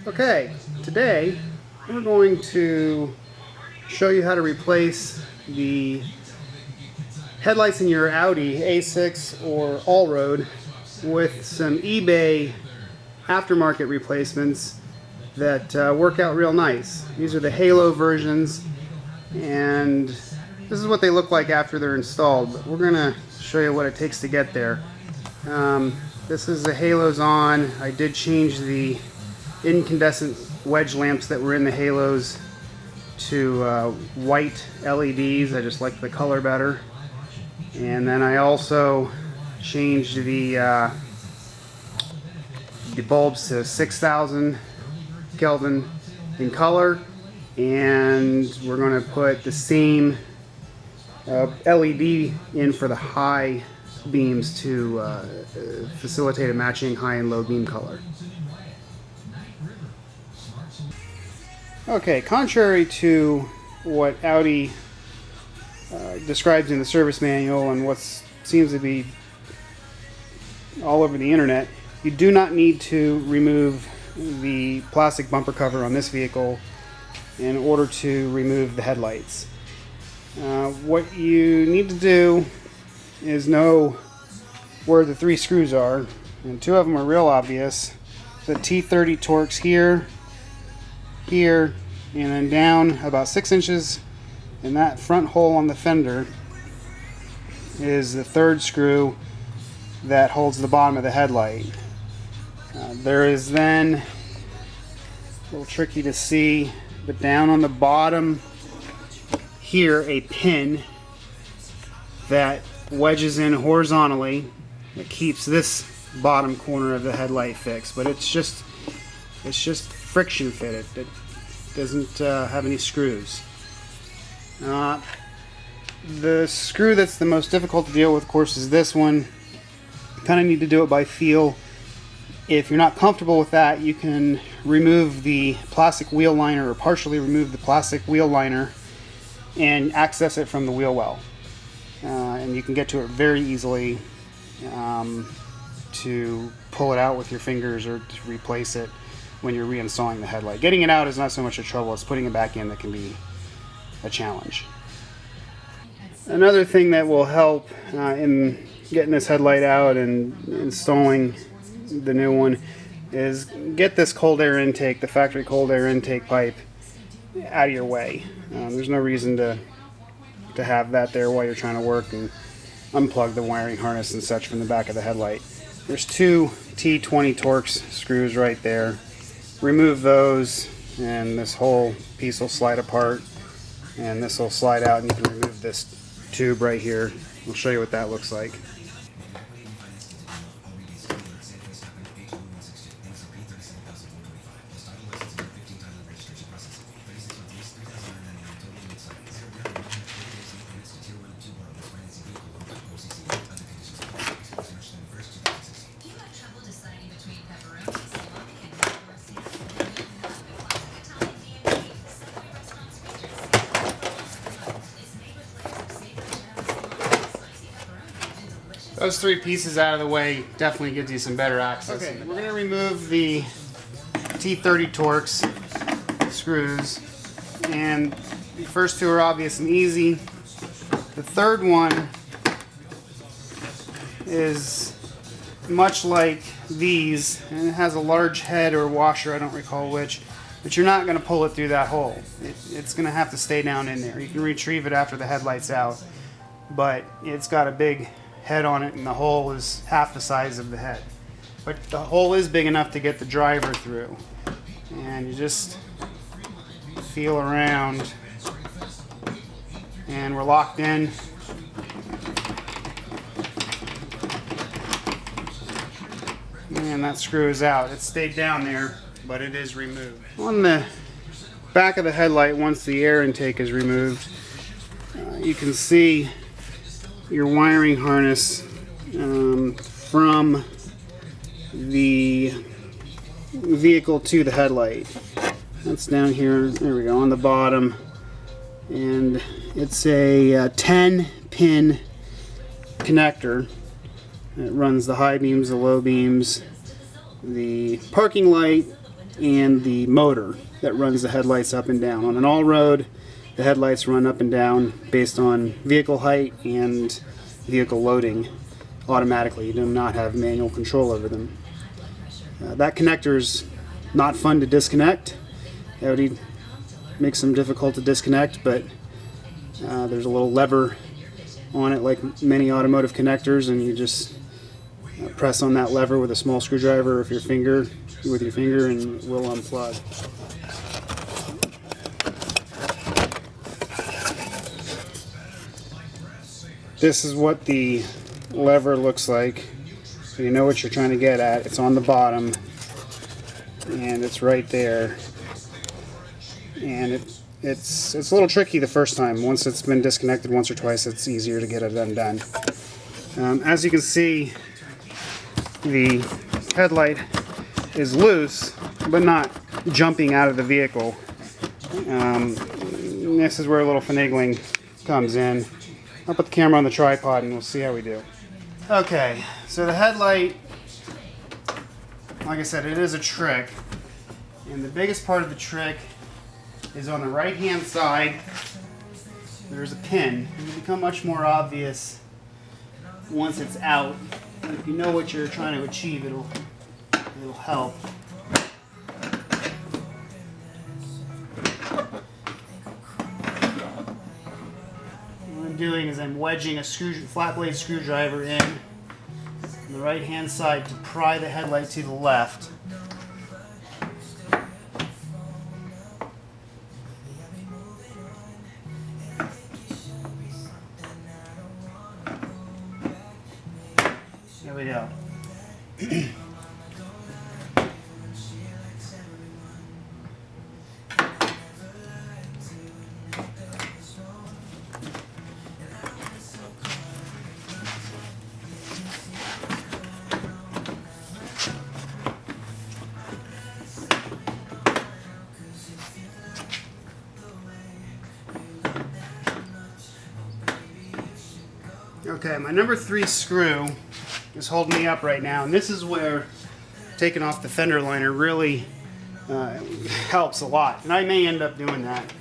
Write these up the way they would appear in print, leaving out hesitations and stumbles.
Okay, today we're going to show you how to replace the headlights in your Audi A6 or Allroad with some eBay aftermarket replacements that work out real nice. These are the Halo versions, and this is what they look like after they're installed, but we're going to show you what it takes to get there. This is the Halos on. I did change the incandescent wedge lamps that were in the Halos to white LEDs. I just like the color better. And then I also changed the bulbs to 6,000 Kelvin in color, and we're going to put the same LED in for the high beams to facilitate a matching high and low beam color. Okay, contrary to what Audi describes in the service manual and what seems to be all over the internet, you do not need to remove the plastic bumper cover on this vehicle in order to remove the headlights. What you need to do is know where the three screws are, and two of them are real obvious. The T30 Torx here, and then down about 6 inches in that front hole on the fender is the third screw that holds the bottom of the headlight. There is then, a little tricky to see, but down on the bottom here, a pin that wedges in horizontally that keeps this bottom corner of the headlight fixed, but it's just friction fitted. It doesn't have any screws. The screw that's the most difficult to deal with, of course, is this one. You kind of need to do it by feel. If you're not comfortable with that, you can remove the plastic wheel liner, or partially remove the plastic wheel liner, and access it from the wheel well. And you can get to it very easily to pull it out with your fingers or to replace it when you're reinstalling the headlight. Getting it out is not so much a trouble as putting it back in that can be a challenge. Another thing that will help in getting this headlight out and installing the new one is get this cold air intake, the factory cold air intake pipe, out of your way. There's no reason to have that there while you're trying to work and unplug the wiring harness and such from the back of the headlight. There's two T20 Torx screws right there. Remove those and this whole piece will slide apart, and this will slide out, and you can remove this tube right here. I'll show you what that looks like. Those three pieces out of the way definitely gives you some better access. Okay, we're going to remove the T30 Torx screws, and the first two are obvious and easy. The third one is much like these, and it has a large head or washer, I don't recall which, but you're not going to pull it through that hole. It's going to have to stay down in there. You can retrieve it after the headlight's out, but it's got a big head on it, and the hole is half the size of the head. But the hole is big enough to get the driver through. And you just feel around, and we're locked in. And that screw is out. It stayed down there, but it is removed. On the back of the headlight, once the air intake is removed, you can see your wiring harness from the vehicle to the headlight. That's down here, there we go, on the bottom, and it's a 10 pin connector that runs the high beams, the low beams, the parking light, and the motor that runs the headlights up and down. On an Allroad, the headlights run up and down based on vehicle height and vehicle loading automatically. You do not have manual control over them. That connector's not fun to disconnect. Audi makes them difficult to disconnect, but there's a little lever on it like many automotive connectors, and you just press on that lever with a small screwdriver or with your finger, and it will unplug. This is what the lever looks like, so you know what you're trying to get at. It's on the bottom, and it's right there. And it's a little tricky the first time. Once it's been disconnected once or twice, it's easier to get it undone. As you can see, the headlight is loose, but not jumping out of the vehicle. This is where a little finagling comes in. I'll put the camera on the tripod and we'll see how we do. Okay, so the headlight, like I said, it is a trick. And the biggest part of the trick is on the right hand side. There's a pin. It will become much more obvious once it's out. And if you know what you're trying to achieve, it'll help. What I'm doing is I'm wedging a flat blade screwdriver in on the right hand side to pry the headlight to the left. There we go. Okay, my number 3 screw is holding me up right now, and this is where taking off the fender liner really helps a lot, and I may end up doing that.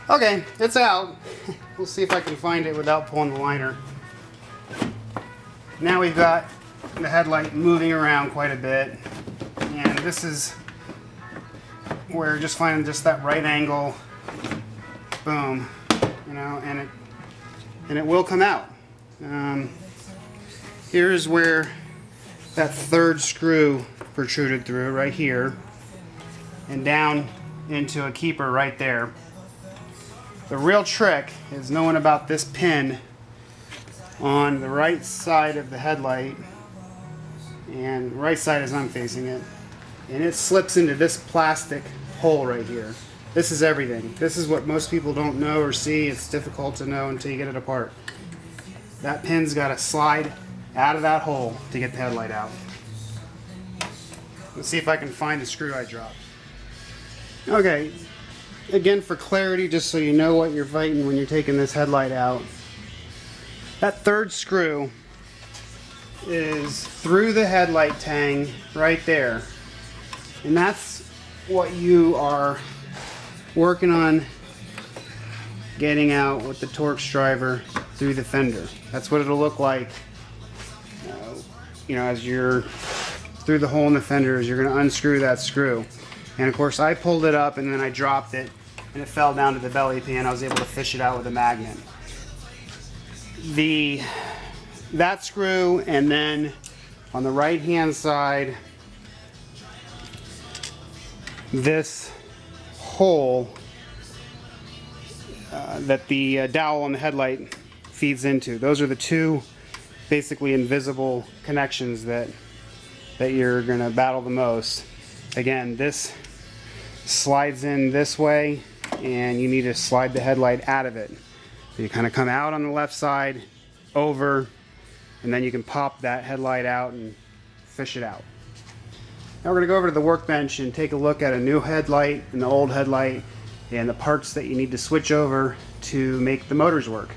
Okay, it's out. We'll see if I can find it without pulling the liner. Now we've got the headlight moving around quite a bit, and this is where just finding just that right angle, boom, you know, and it will come out. Here's where that third screw protruded through, right here, and down into a keeper right there. The real trick is knowing about this pin on the right side of the headlight, and right side as I'm facing it, and it slips into this plastic hole right here. This is everything. This is what most people don't know or see. It's difficult to know until you get it apart. That pin's got to slide out of that hole to get the headlight out. Let's see if I can find the screw I dropped. Okay. Again, for clarity, just so you know what you're fighting when you're taking this headlight out. That third screw is through the headlight tang right there. And that's what you are working on getting out with the Torx driver through the fender. That's what it'll look like, you know, as you're through the hole in the fender, as you're going to unscrew that screw. And of course I pulled it up and then I dropped it and it fell down to the belly pan. I was able to fish it out with a magnet. That screw, and then on the right hand side, this hole that the dowel on the headlight feeds into. Those are the two basically invisible connections that you're going to battle the most. Again, this slides in this way, and you need to slide the headlight out of it. So you kind of come out on the left side, over, and then you can pop that headlight out and fish it out. Now we're going to go over to the workbench and take a look at a new headlight and the old headlight and the parts that you need to switch over to make the motors work.